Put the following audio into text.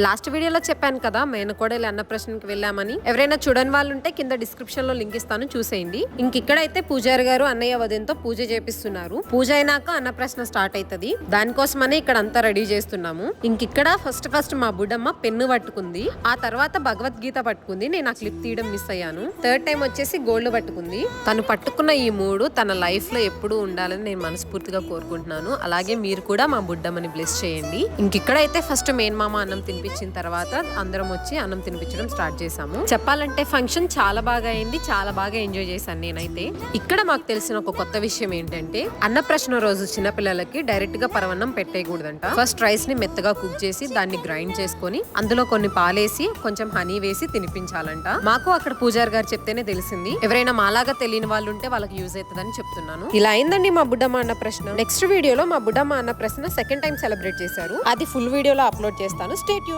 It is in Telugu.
లాస్ట్ వీడియోలో చెప్పాను కదా మేనకోడలి అన్నప్రశ్నకి వెళ్ళామని. ఎవరైనా చూడని వాళ్ళు ఉంటే కింద డిస్క్రిప్షన్ లో లింక్ ఇస్తాను, చూసేయండి. ఇక్కడైతే పూజారి గారు అన్నయ్య వదినతో పూజ చేపిస్తున్నారు. పూజ అయినాక అన్నప్రశ్న స్టార్ట్ అవుతుంది. దానికోసమని ఇక్కడ అంతా రెడీ చేస్తున్నాము. ఇక్కడ ఫస్ట్ మా బుడ్డమ్మ పెన్ను పట్టుకుంది, ఆ తర్వాత భగవద్గీత పట్టుకుంది. నేను ఆ క్లిప్ తీయడం మిస్ అయ్యాను. థర్డ్ టైం వచ్చేసి గోల్డ్ పట్టుకుంది. తను పట్టుకున్న ఈ మూడు తన లైఫ్ లో ఎప్పుడు ఉండాలని నేను మనస్ఫూర్తిగా కోరుకుంటున్నాను. అలాగే మీరు కూడా మా బుడ్డమ్మని బ్లెస్ చేయండి. ఇక్కడైతే ఫస్ట్ మేన్ మామ అన్నం తినిపించిన తర్వాత అందరం వచ్చి అన్నం తినిపించడం స్టార్ట్ చేసాము. చెప్పాలంటే ఫంక్షన్ చాలా బాగా అయింది, చాలా బాగా ఎంజాయ్ చేశాను నేనైతే. ఇక్కడ మాకు తెలిసిన ఒక కొత్త విషయం ఏంటంటే అన్నప్రశ్న రోజు చిన్నపిల్లలకి డైరెక్ట్ గా పరవన్నం పెట్టేయకూడదంట. ఫస్ట్ రైస్ ని మెత్తగా కుక్ చేసి దాన్ని గ్రైండ్ చేసుకొని అందులో కొన్ని పాలేసి కొంచెం హనీ వేసి తినిపించాలంట. మాకు అక్కడ పూజారి గారు చెప్తేనే తెలిసింది. ఎవరైనా మాలాగా తెలియని వాళ్ళు ఉంటే వాళ్ళకి యూజ్ అవుతుందని చెప్తున్నాను. ఇలా అయిందండి మా బుడ్డమ్మ అన్న ప్రశ్న. నెక్స్ట్ వీడియోలో మా బుడ్డమ్మ అన్న ప్రశ్న సెకండ్ టైం సెలబ్రేట్ చేశారు. అది ఫుల్ వీడియోలో అప్లోడ్ చేస్తాను. Stay tune.